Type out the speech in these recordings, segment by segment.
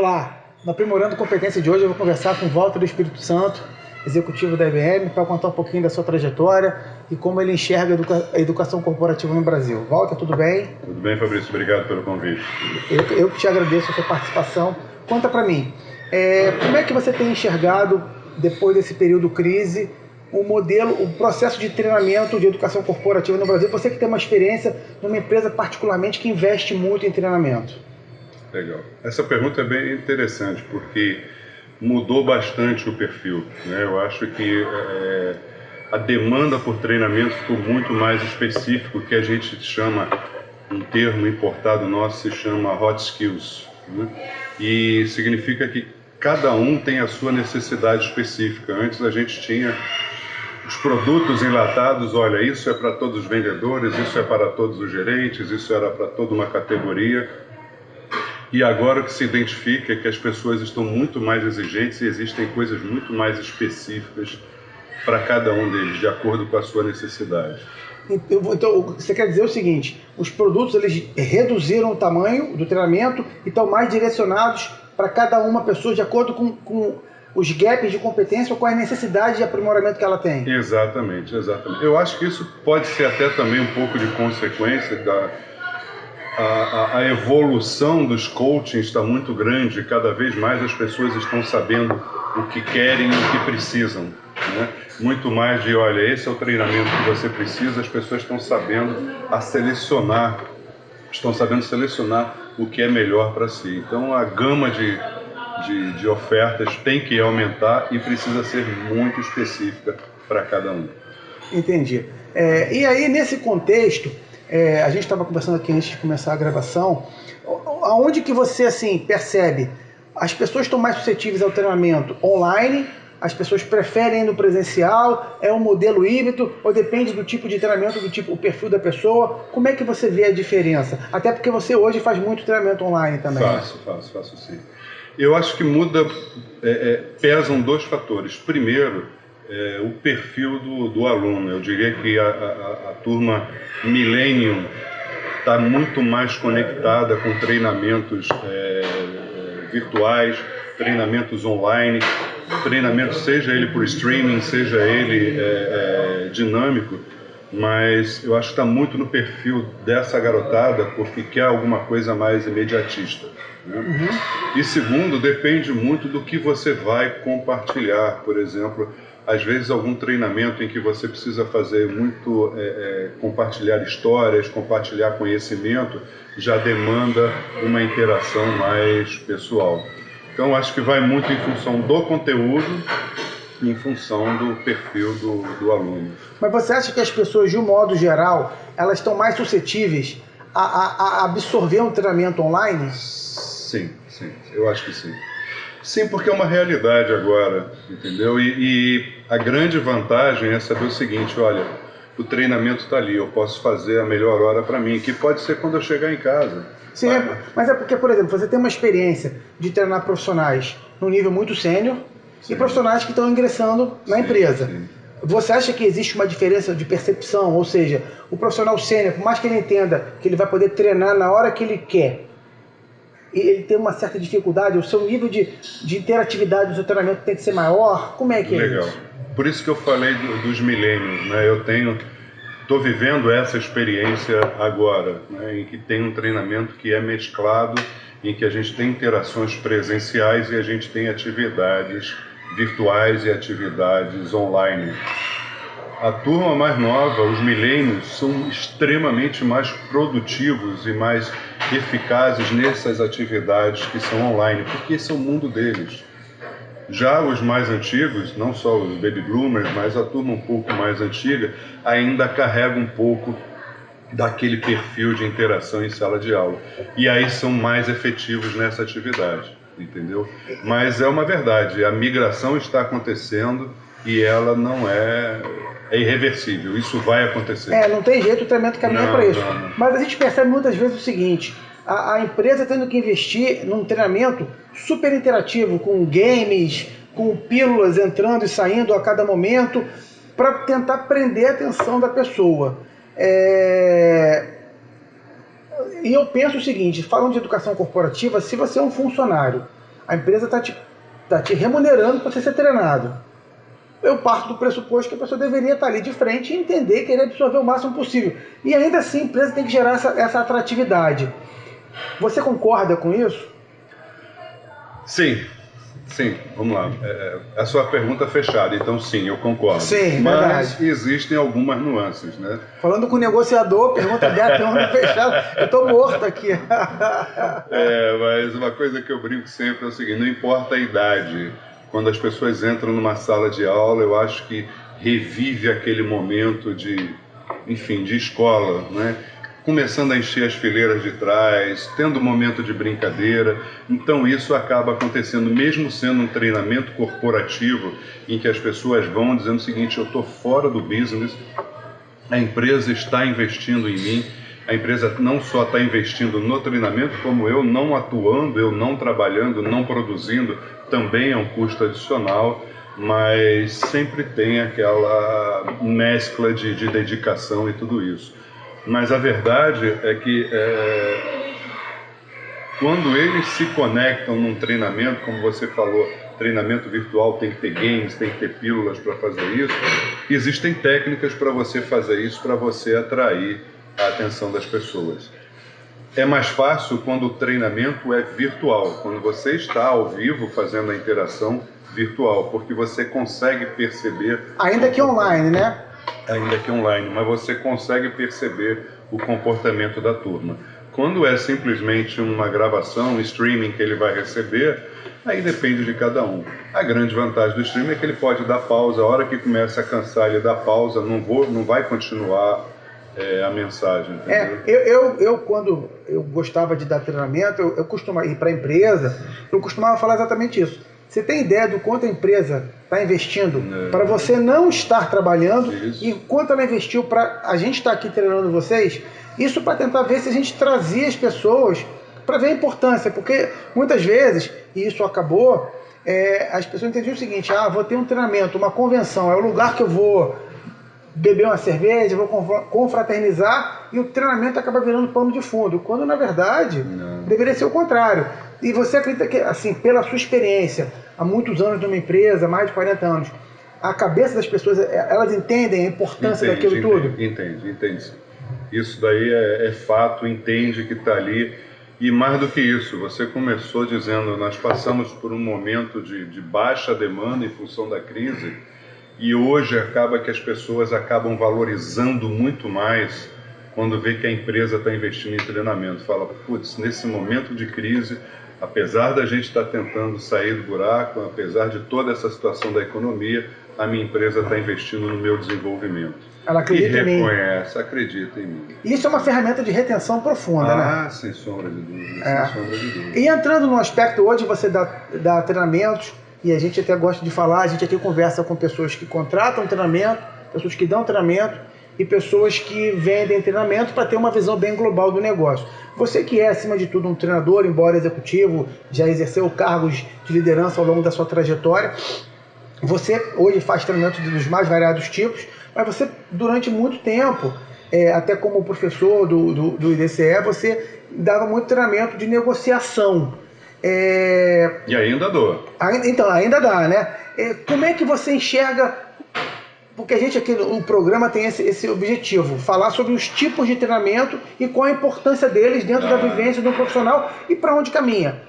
Olá, no Aprimorando Competência de hoje eu vou conversar com o Walter do Espírito Santo, executivo da IBM, para contar um pouquinho da sua trajetória e como ele enxerga a educação corporativa no Brasil. Walter, tudo bem? Tudo bem, Fabrício, obrigado pelo convite. Eu que te agradeço a sua participação. Conta para mim, como é que você tem enxergado, depois desse período crise, o modelo, o processo de treinamento de educação corporativa no Brasil? Você que tem uma experiência numa empresa particularmente que investe muito em treinamento. Legal. Essa pergunta é bem interessante, porque mudou bastante o perfil, né? Eu acho que a demanda por treinamento ficou muito mais específico, que a gente chama, um termo importado nosso se chama hot skills, né? E significa que cada um tem a sua necessidade específica. Antes a gente tinha os produtos enlatados, olha, isso é para todos os vendedores, isso é para todos os gerentes, isso era para toda uma categoria. E agora o que se identifica é que as pessoas estão muito mais exigentes e existem coisas muito mais específicas para cada um deles, de acordo com a sua necessidade. Então, você quer dizer o seguinte, os produtos eles reduziram o tamanho do treinamento e estão mais direcionados para cada uma pessoa de acordo com os gaps de competência ou com a necessidade de aprimoramento que ela tem. Exatamente, exatamente. Eu acho que isso pode ser até também um pouco de consequência a evolução dos coachings está muito grande, cada vez mais as pessoas estão sabendo o que querem e o que precisam, né? Muito mais de, olha, esse é o treinamento que você precisa, as pessoas estão sabendo selecionar o que é melhor para si. Então a gama de ofertas tem que aumentar e precisa ser muito específica para cada um. Entendi. E aí, nesse contexto, a gente estava conversando aqui antes de começar a gravação, aonde que você assim percebe as pessoas estão mais suscetíveis ao treinamento online, as pessoas preferem no presencial, é um modelo híbrido ou depende do tipo de treinamento, o perfil da pessoa? Como é que você vê a diferença? Até porque você hoje faz muito treinamento online também. Faço sim. Eu acho que pesam dois fatores. Primeiro, o perfil do aluno. Eu diria que a turma Millennium está muito mais conectada com treinamentos virtuais, treinamentos online, treinamento seja ele por streaming, seja ele dinâmico, mas eu acho que está muito no perfil dessa garotada porque quer alguma coisa mais imediatista, né? Uhum. E segundo, depende muito do que você vai compartilhar. Por exemplo, às vezes algum treinamento em que você precisa fazer muito, compartilhar histórias, compartilhar conhecimento, já demanda uma interação mais pessoal. Então acho que vai muito em função do conteúdo, em função do perfil do aluno. Mas você acha que as pessoas, de um modo geral, elas estão mais suscetíveis a absorver um treinamento online? Sim, eu acho que sim. Sim, porque é uma realidade agora, entendeu? E a grande vantagem é saber o seguinte, olha, o treinamento está ali, eu posso fazer a melhor hora para mim, que pode ser quando eu chegar em casa. Sim, mas é porque, por exemplo, você tem uma experiência de treinar profissionais num nível muito sênior e profissionais que estão ingressando na empresa. Sim. Você acha que existe uma diferença de percepção? Ou seja, o profissional sênior, por mais que ele entenda que ele vai poder treinar na hora que ele quer, e ele tem uma certa dificuldade, o seu nível de interatividade do seu treinamento tem que ser maior? Como é que é Legal. isso? Por isso que eu falei dos milênios, né? Estou vivendo essa experiência agora, né? Em que tem um treinamento que é mesclado, em que a gente tem interações presenciais e a gente tem atividades virtuais e atividades online. A turma mais nova, os milênios, são extremamente mais produtivos e mais eficazes nessas atividades que são online, porque esse é o mundo deles. Já os mais antigos, não só os baby bloomers, mas a turma um pouco mais antiga, ainda carrega um pouco daquele perfil de interação em sala de aula. E aí são mais efetivos nessa atividade, entendeu? Mas é uma verdade, a migração está acontecendo e ela não é irreversível, isso vai acontecer. Não tem jeito, o treinamento caminha para isso. Não. Mas a gente percebe muitas vezes o seguinte, a empresa tendo que investir num treinamento super interativo, com games, com pílulas entrando e saindo a cada momento, para tentar prender a atenção da pessoa. E eu penso o seguinte, falando de educação corporativa, se você é um funcionário, a empresa tá te remunerando para você ser treinado. Eu parto do pressuposto que a pessoa deveria estar ali de frente e entender, querer absorver o máximo possível. E ainda assim a empresa tem que gerar essa atratividade. Você concorda com isso? Sim, sim, vamos lá. A sua pergunta fechada, então sim, eu concordo. Sim, mas verdade. existem algumas nuances, né? Falando com o negociador, pergunta aberta, pergunta fechada, eu tô morto aqui. Mas uma coisa que eu brinco sempre é o seguinte, não importa a idade, quando as pessoas entram numa sala de aula, eu acho que revive aquele momento de escola, né? Começando a encher as fileiras de trás, tendo um momento de brincadeira. Então isso acaba acontecendo, mesmo sendo um treinamento corporativo, em que as pessoas vão dizendo o seguinte, eu estou fora do business, a empresa está investindo em mim, a empresa não só está investindo no treinamento, como eu não atuando, eu não trabalhando, não produzindo, também é um custo adicional, mas sempre tem aquela mescla de dedicação e tudo isso. Mas a verdade é que quando eles se conectam num treinamento, como você falou, treinamento virtual tem que ter games, tem que ter pílulas para fazer isso, existem técnicas para você fazer isso, para você atrair a atenção das pessoas. É mais fácil quando o treinamento é virtual, quando você está ao vivo fazendo a interação virtual, porque você consegue perceber... Ainda que online, né? Ainda que online, mas você consegue perceber o comportamento da turma. Quando é simplesmente uma gravação, um streaming que ele vai receber, aí depende de cada um. A grande vantagem do streaming é que ele pode dar pausa, a hora que começa a cansar, ele dá pausa, não vai continuar a mensagem. Entendeu? Eu quando eu gostava de dar treinamento, eu costumava ir para a empresa, eu costumava falar exatamente isso. Você tem ideia do quanto a empresa está investindo para você não estar trabalhando e quanto ela investiu para a gente estar aqui treinando vocês? Isso para tentar ver se a gente trazia as pessoas para ver a importância, porque muitas vezes, e isso acabou, as pessoas entendiam o seguinte, vou ter um treinamento, uma convenção, é o lugar que eu vou beber uma cerveja, vou confraternizar e o treinamento acaba virando pano de fundo, quando na verdade deveria ser o contrário. E você acredita que, assim, pela sua experiência, há muitos anos numa empresa, mais de 40 anos, a cabeça das pessoas, elas entendem a importância daquilo tudo? Entende. Isso daí é fato, entende que está ali. E mais do que isso, você começou dizendo, nós passamos por um momento de baixa demanda em função da crise, e hoje acaba que as pessoas acabam valorizando muito mais quando vê que a empresa está investindo em treinamento. Fala, putz, nesse momento de crise, apesar da gente estar tentando sair do buraco, apesar de toda essa situação da economia, a minha empresa está investindo no meu desenvolvimento. Ela acredita em mim. Reconhece, acredita em mim. Isso é uma ferramenta de retenção profunda, né? Sem sombra de dúvida, sem sombra de dúvida. E entrando no aspecto, hoje você dá treinamentos, e a gente até gosta de falar, a gente aqui conversa com pessoas que contratam treinamento, pessoas que dão treinamento e pessoas que vendem treinamento para ter uma visão bem global do negócio. Você que é, acima de tudo, um treinador, embora executivo, já exerceu cargos de liderança ao longo da sua trajetória, você hoje faz treinamentos dos mais variados tipos, mas você, durante muito tempo, até como professor do IDCE, você dava muito treinamento de negociação. E ainda dou. Então, ainda dá, né? Como é que você enxerga... Porque a gente aqui no programa tem esse objetivo, falar sobre os tipos de treinamento e qual a importância deles dentro da vivência do profissional e para onde caminha.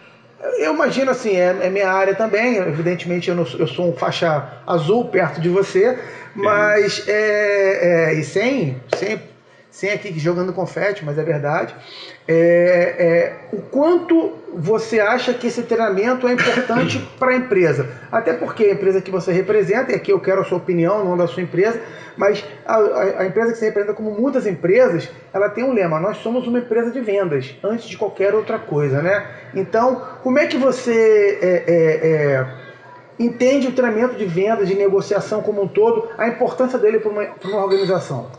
Eu imagino assim, é minha área também, evidentemente eu sou um faixa azul perto de você, mas e sem aqui jogando confete, mas é verdade. O quanto você acha que esse treinamento é importante para a empresa? Até porque a empresa que você representa, e aqui eu quero a sua opinião, não da sua empresa, mas a empresa que você representa, como muitas empresas, ela tem um lema: nós somos uma empresa de vendas, antes de qualquer outra coisa, né? Então, como é que você entende o treinamento de vendas, de negociação como um todo, a importância dele para uma organização?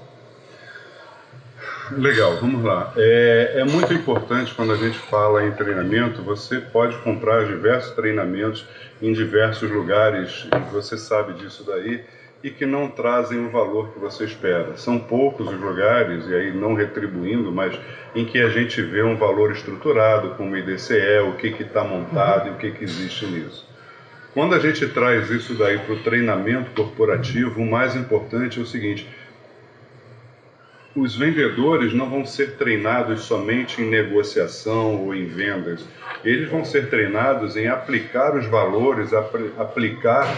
Legal, vamos lá. É muito importante quando a gente fala em treinamento, você pode comprar diversos treinamentos em diversos lugares, e você sabe disso daí, e que não trazem o valor que você espera. São poucos os lugares, e aí não retribuindo, mas em que a gente vê um valor estruturado, como IDCE, o que está montado e o que existe nisso. Quando a gente traz isso daí para o treinamento corporativo, o mais importante é o seguinte: os vendedores não vão ser treinados somente em negociação ou em vendas. Eles vão ser treinados em aplicar os valores, aplicar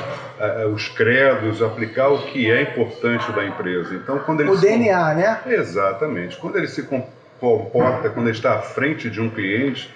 os credos, aplicar o que é importante da empresa. Então, quando ele DNA, né? Exatamente. Quando ele se comporta, quando ele está à frente de um cliente,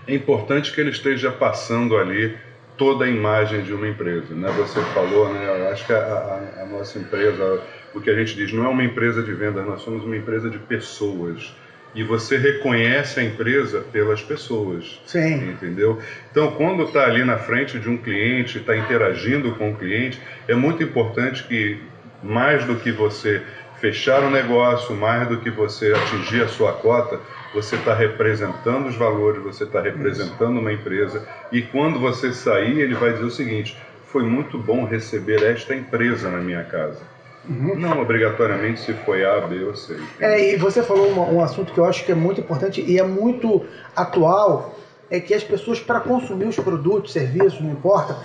é importante que ele esteja passando ali toda a imagem de uma empresa, né? Você falou, né? Eu acho que a nossa empresa, o que a gente diz, não é uma empresa de vendas, nós somos uma empresa de pessoas. E você reconhece a empresa pelas pessoas. Sim. Entendeu? Então, quando está ali na frente de um cliente, está interagindo com o cliente, é muito importante que, mais do que você fechar o negócio, mais do que você atingir a sua cota, você está representando os valores, você está representando uma empresa, e quando você sair, ele vai dizer o seguinte: foi muito bom receber esta empresa na minha casa. Não obrigatoriamente se foi A, B ou C. E você falou um assunto que eu acho que é muito importante e é muito atual, é que as pessoas, para consumir os produtos, serviços, não importa,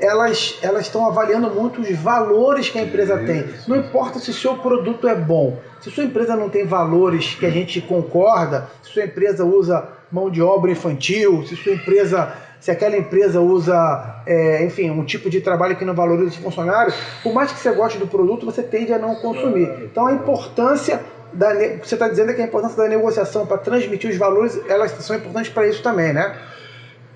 elas estão avaliando muito os valores que a empresa tem. Não importa se o seu produto é bom, se sua empresa não tem valores que a gente concorda, se sua empresa usa mão de obra infantil, se aquela empresa usa, enfim, um tipo de trabalho que não valoriza os funcionários, por mais que você goste do produto, você tende a não consumir. Então, a importância você está dizendo que a importância da negociação para transmitir os valores, elas são importantes para isso também, né?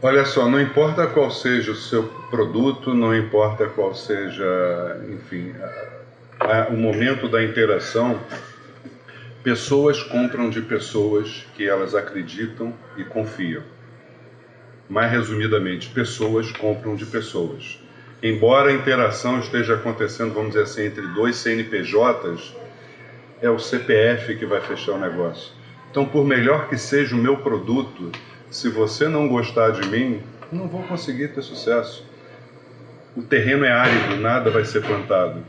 Olha só, não importa qual seja o seu produto, não importa qual seja, enfim, o momento da interação, pessoas compram de pessoas que elas acreditam e confiam. Mais resumidamente, pessoas compram de pessoas. Embora a interação esteja acontecendo, vamos dizer assim, entre dois CNPJs, é o CPF que vai fechar o negócio. Então, por melhor que seja o meu produto, se você não gostar de mim, não vou conseguir ter sucesso. O terreno é árido, nada vai ser plantado.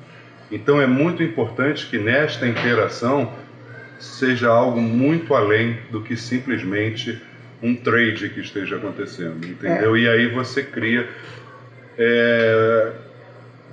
Então, é muito importante que nesta interação seja algo muito além do que simplesmente um trade que esteja acontecendo, entendeu? E aí você cria...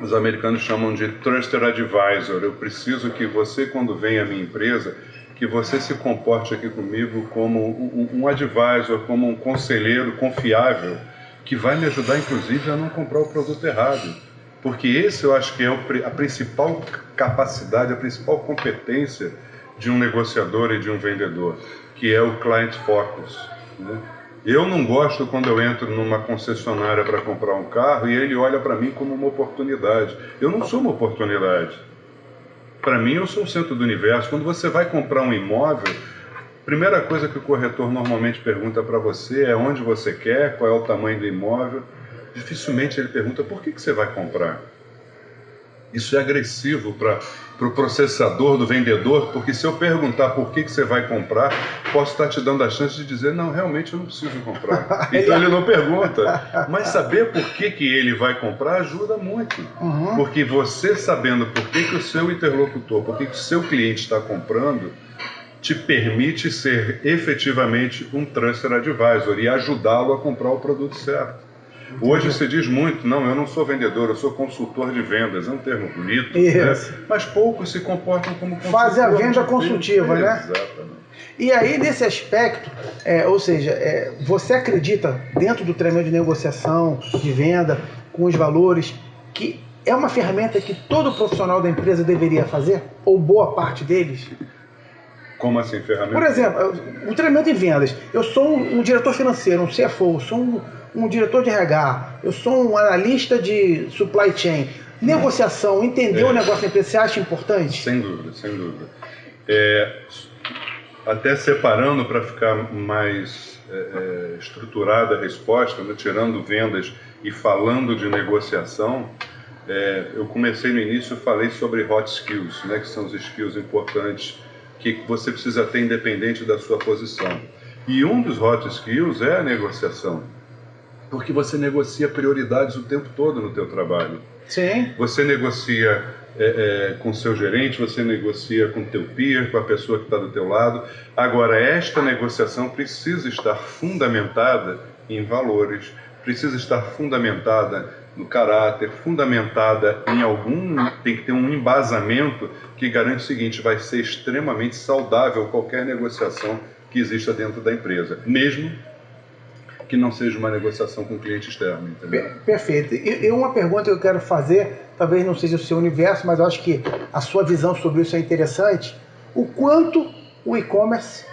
os americanos chamam de Trusted Advisor. Eu preciso que você, quando vem à minha empresa, que você se comporte aqui comigo como um advisor, como um conselheiro confiável, que vai me ajudar, inclusive, a não comprar o produto errado. Porque esse eu acho que é a principal capacidade, a principal competência de um negociador e de um vendedor, que é o Client Focus, né? Eu não gosto quando eu entro numa concessionária para comprar um carro e ele olha para mim como uma oportunidade. Eu não sou uma oportunidade. Para mim, eu sou o centro do universo. Quando você vai comprar um imóvel, a primeira coisa que o corretor normalmente pergunta para você é onde você quer, qual é o tamanho do imóvel. Dificilmente ele pergunta por que você vai comprar. Isso é agressivo para o processador do vendedor, porque se eu perguntar por que você vai comprar, posso estar te dando a chance de dizer, não, realmente eu não preciso comprar. Então ele não pergunta. Mas saber por que ele vai comprar ajuda muito. Porque você sabendo por que o seu interlocutor, por que o seu cliente está comprando, te permite ser efetivamente um Trusted Advisor e ajudá-lo a comprar o produto certo. Hoje se diz muito, não, eu não sou vendedor, eu sou consultor de vendas, é um termo bonito, né? Mas poucos se comportam como consultor. Fazem a venda consultiva, né? Exatamente. E aí, nesse aspecto, ou seja, você acredita, dentro do treinamento de negociação, de venda, com os valores, que é uma ferramenta que todo profissional da empresa deveria fazer? Ou boa parte deles? Como assim, ferramenta? Por exemplo, o treinamento em vendas. Eu sou um diretor financeiro, um CFO, eu sou um diretor de RH, eu sou um analista de supply chain. Negociação, entender o negócio da empresa, você acha importante? Sem dúvida, sem dúvida. Até separando para ficar mais estruturada a resposta, né, tirando vendas e falando de negociação, eu comecei no início, falei sobre hot skills, né, que são os skills importantes que você precisa ter independente da sua posição. E um dos hot skills é a negociação. Porque você negocia prioridades o tempo todo no teu trabalho. Sim. Você negocia com seu gerente, você negocia com teu peer, com a pessoa que está do teu lado. Agora, esta negociação precisa estar fundamentada em valores, precisa estar fundamentada no caráter, fundamentada em tem que ter um embasamento que garante o seguinte: vai ser extremamente saudável qualquer negociação que exista dentro da empresa, mesmo que não seja uma negociação com o cliente externo. Entendeu? Perfeito. E uma pergunta que eu quero fazer, talvez não seja o seu universo, mas eu acho que a sua visão sobre isso é interessante. O quanto o e-commerce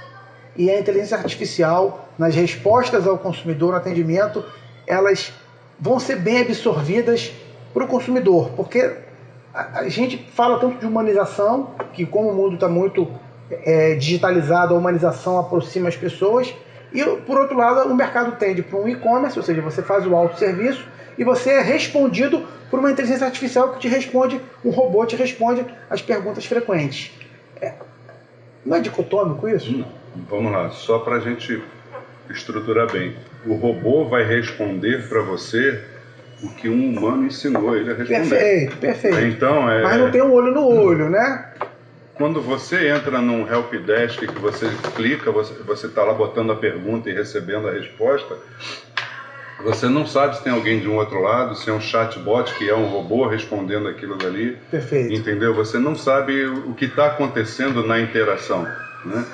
e a inteligência artificial, nas respostas ao consumidor, no atendimento, elas vão ser bem absorvidas para o consumidor, porque a gente fala tanto de humanização, que como o mundo está muito digitalizado, a humanização aproxima as pessoas, e por outro lado o mercado tende para um e-commerce, ou seja, você faz o autosserviço e você é respondido por uma inteligência artificial que te responde, um robô te responde as perguntas frequentes. Não é dicotômico isso? Não. Vamos lá, só para a gente estruturar bem. O robô vai responder para você o que um humano ensinou ele a responder. Perfeito. Então, mas não tem um olho no olho, né? Quando você entra num helpdesk que você clica, você está lá botando a pergunta e recebendo a resposta, você não sabe se tem alguém de um outro lado, se é um chatbot, que é um robô respondendo aquilo dali. Perfeito. Entendeu? Você não sabe o que está acontecendo na interação, né?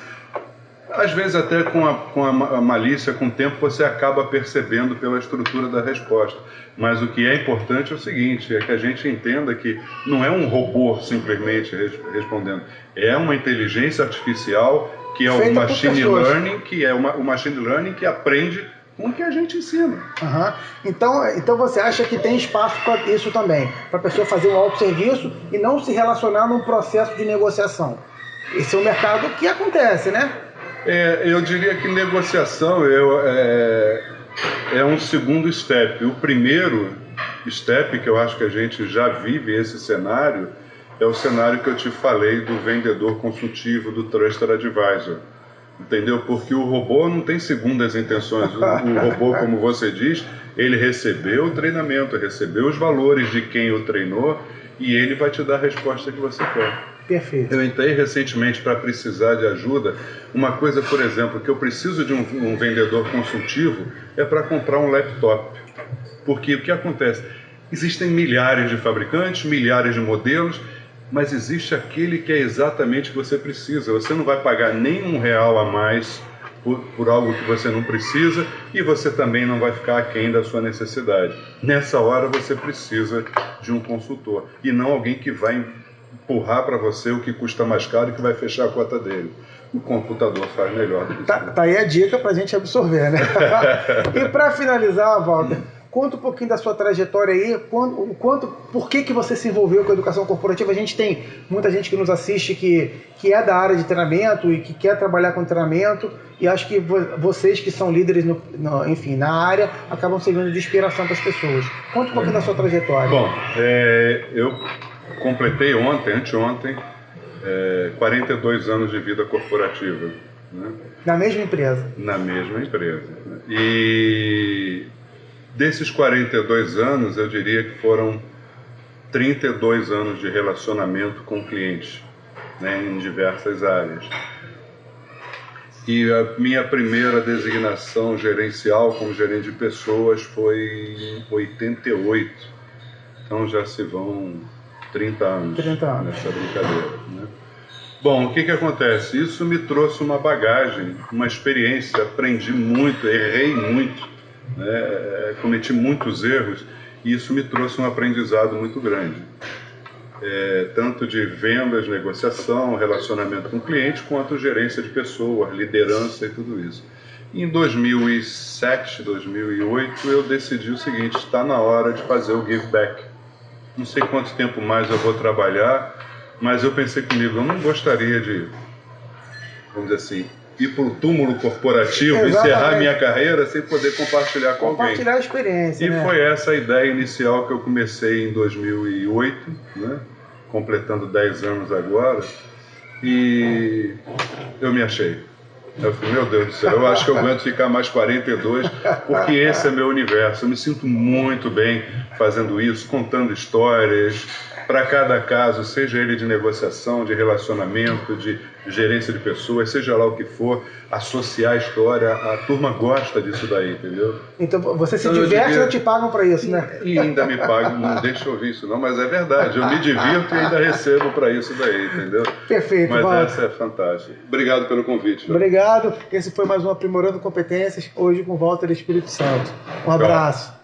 Às vezes até com a malícia, com o tempo, você acaba percebendo pela estrutura da resposta. Mas o que é importante é o seguinte, é que a gente entenda que não é um robô simplesmente respondendo, é uma inteligência artificial que é o machine learning, o machine learning que aprende com o que a gente ensina. Uhum. Então você acha que tem espaço para isso também, para a pessoa fazer um autosserviço e não se relacionar num processo de negociação. Esse é um mercado que acontece, né? Eu diria que negociação é um segundo step. O primeiro step, que eu acho que a gente já vive esse cenário, é o cenário que eu te falei do vendedor consultivo, do Trusted Advisor. Entendeu? Porque o robô não tem segundas intenções. O robô, como você diz, ele recebeu o treinamento, recebeu os valores de quem o treinou e ele vai te dar a resposta que você quer. Perfeito. Eu entrei recentemente para precisar de ajuda. Uma coisa, por exemplo, que eu preciso de um vendedor consultivo é para comprar um laptop. Porque o que acontece? Existem milhares de fabricantes, milhares de modelos, mas existe aquele que é exatamente o que você precisa. Você não vai pagar nem R$1 a mais por algo que você não precisa e você também não vai ficar aquém da sua necessidade. Nessa hora você precisa de um consultor e não alguém que vai empurrar para você o que custa mais caro e que vai fechar a cota dele. O computador faz melhor do que tá aí a dica para a gente absorver, né? E para finalizar, Walter, conta um pouquinho da sua trajetória aí, por que você se envolveu com a educação corporativa. A gente tem muita gente que nos assiste que é da área de treinamento e que quer trabalhar com treinamento, e acho que vocês que são líderes enfim, na área acabam servindo de inspiração para as pessoas. Conta um pouquinho da sua trajetória. Bom, eu completei anteontem, 42 anos de vida corporativa. Né? Na mesma empresa? Na mesma empresa. Né? E desses 42 anos, eu diria que foram 32 anos de relacionamento com clientes, né, em diversas áreas. E a minha primeira designação gerencial como gerente de pessoas foi em 88. Então já se vão 30 anos nessa brincadeira. Né? Bom, o que acontece? Isso me trouxe uma bagagem, uma experiência, aprendi muito, errei muito, né? Cometi muitos erros e isso me trouxe um aprendizado muito grande. Tanto de vendas, negociação, relacionamento com o cliente, quanto gerência de pessoas, liderança e tudo isso. Em 2007, 2008, eu decidi o seguinte: está na hora de fazer o give back. Não sei quanto tempo mais eu vou trabalhar, mas eu pensei comigo, eu não gostaria de, vamos dizer assim, ir para o túmulo corporativo, encerrar minha carreira sem poder compartilhar com alguém. Compartilhar a experiência, E foi essa a ideia inicial que eu comecei em 2008, né? Completando 10 anos agora, e eu me achei. Eu falei, meu Deus do céu, eu acho que eu aguento ficar mais 42, porque esse é meu universo. Eu me sinto muito bem fazendo isso, contando histórias para cada caso, seja ele de negociação, de relacionamento, de gerência de pessoas, seja lá o que for, associar a história. A turma gosta disso daí, entendeu? Então você se diverte e não te pagam para isso, né? E ainda me pagam, não deixa eu ouvir isso não, mas é verdade, eu me divirto e ainda recebo para isso daí, entendeu? Perfeito, mas Walter. Essa é fantástica. Obrigado pelo convite. João. Obrigado. Esse foi mais um Aprimorando Competências, hoje com Walter Espírito Santo. Um abraço.